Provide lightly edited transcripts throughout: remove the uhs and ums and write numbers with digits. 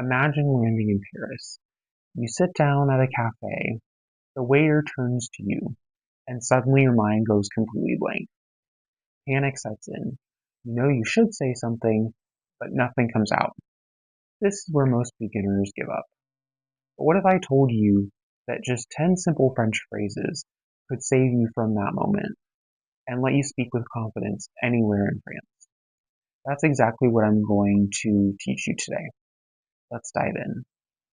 Imagine landing in Paris. You sit down at a cafe, the waiter turns to you, and suddenly your mind goes completely blank. Panic sets in. You know you should say something, but nothing comes out. This is where most beginners give up. But what if I told you that just 10 simple French phrases could save you from that moment and let you speak with confidence anywhere in France? That's exactly what I'm going to teach you today. Let's dive in.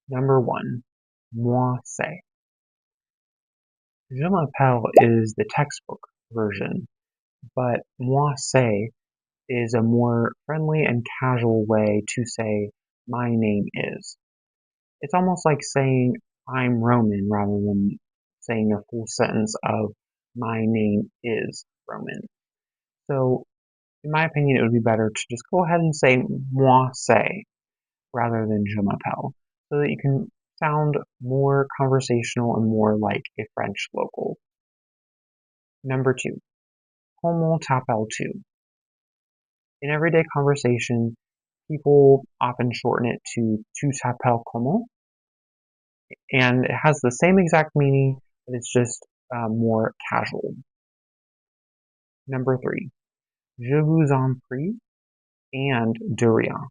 Number one, moi c'est. Je m'appelle is the textbook version, but moi c'est is a more friendly and casual way to say my name is. It's almost like saying I'm Roman rather than saying a full sentence of my name is Roman. So, in my opinion, it would be better to just go ahead and say moi c'est rather than je m'appelle so that you can sound more conversational and more like a French local. Number two, comment t'appelles-tu? In everyday conversation, people often shorten it to tu t'appelles comment, and it has the same exact meaning, but it's just more casual. Number three, je vous en prie and de rien.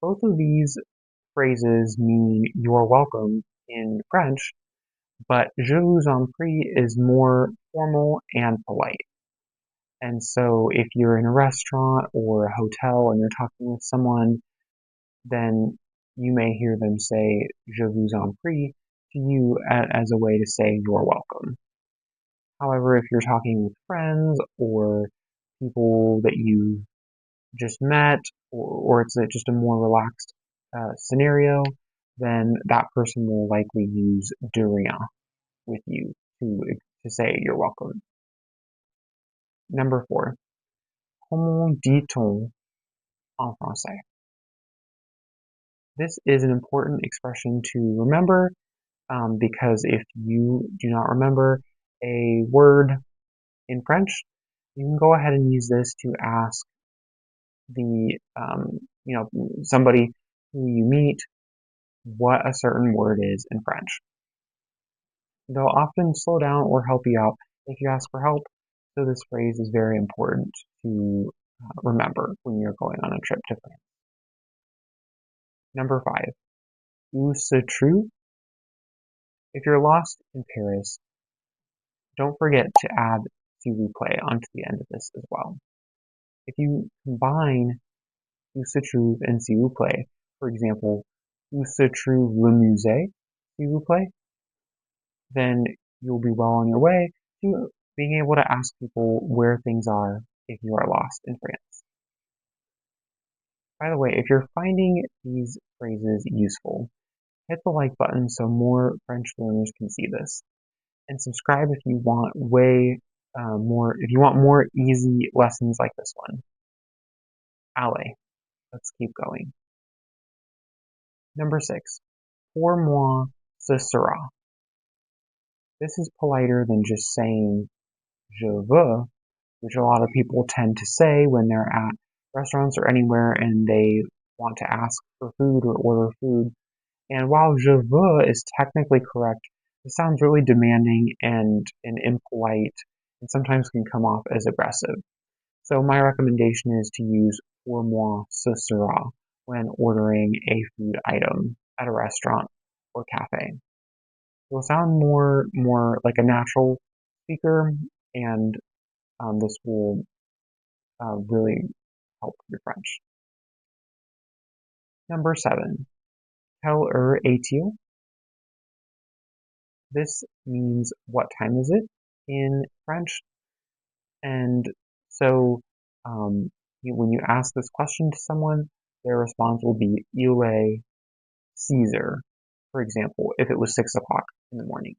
Both of these phrases mean you're welcome in French, but je vous en prie is more formal and polite. And so if you're in a restaurant or a hotel and you're talking with someone, then you may hear them say je vous en prie to you as a way to say you're welcome. However, if you're talking with friends or people that you just met, or it's just a more relaxed scenario, then that person will likely use de rien with you to say you're welcome. Number four, comment dit-on en français? This is an important expression to remember because if you do not remember a word in French, you can go ahead and use this to ask the somebody who you meet what a certain word is in French. They'll often slow down or help you out if you ask for help. So this phrase is very important to remember when you're going on a trip to France. Number five, où se trouve? If you're lost in Paris, don't forget to add s'il vous plaît onto the end of this as well. If you combine où se trouve and s'il vous plaît, for example, où se trouve le musée, s'il vous plaît, then you'll be well on your way to being able to ask people where things are if you are lost in France. By the way, if you're finding these phrases useful, hit the like button so more French learners can see this. And subscribe if you want more easy lessons like this one. Allez, let's keep going. Number six, pour moi ce sera. This is politer than just saying je veux, which a lot of people tend to say when they're at restaurants or anywhere and they want to ask for food or order food. And while je veux is technically correct, it sounds really demanding and impolite and sometimes can come off as aggressive. So my recommendation is to use pour moi ce sera when ordering a food item at a restaurant or cafe. It will sound more like a natural speaker, and this will really help your French. Number seven, quelle heure est-il? This means what time is it in French, and so when you ask this question to someone, their response will be il est 6 heures, for example, if it was 6 o'clock in the morning.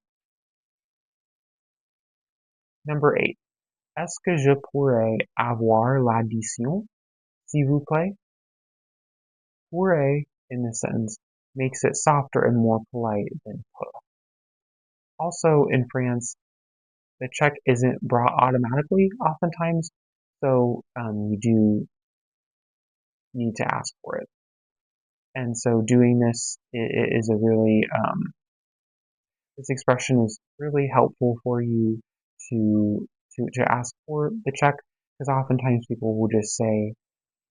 Number eight, est-ce que je pourrais avoir l'addition, s'il vous plaît? Pourrait in this sentence makes it softer and more polite than peut. Also in France, the check isn't brought automatically oftentimes, so you do need to ask for it. And so doing this is a really, this expression is really helpful for you to, to ask for the check, because oftentimes people will just say,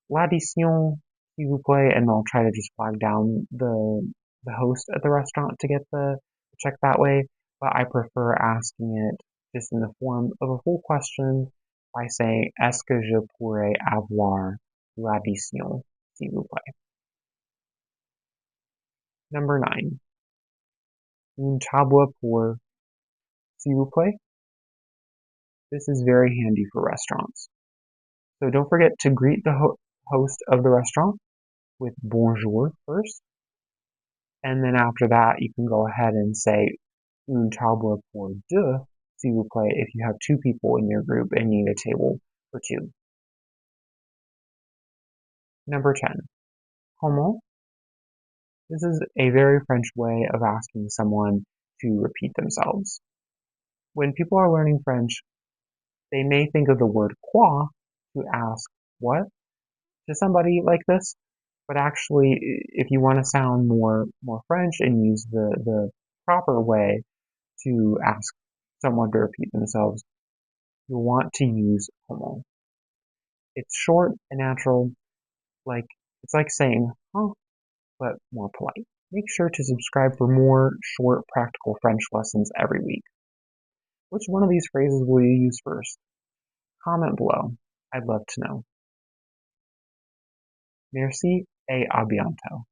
l'addition, s'il vous plaît, and they'll try to just flag down the host at the restaurant to get the check that way. But I prefer asking it just in the form of a full question by saying, est-ce que je pourrais avoir l'addition, s'il vous plaît? Number 9, une table pour, s'il vous plaît. This is very handy for restaurants. So don't forget to greet the host of the restaurant with bonjour first. And then after that, you can go ahead and say une table pour deux, s'il vous plaît, if you have 2 people in your group and need a table for 2. Number 10, comment? This is a very French way of asking someone to repeat themselves. When people are learning French, they may think of the word quoi to ask what to somebody like this, but actually, if you want to sound more French and use the proper way to ask someone to repeat themselves, you'll want to use comment. It's short and natural, like it's like saying huh, but more polite. Make sure to subscribe for more short practical French lessons every week. Which one of these phrases will you use first? Comment below. I'd love to know. Merci et à bientôt.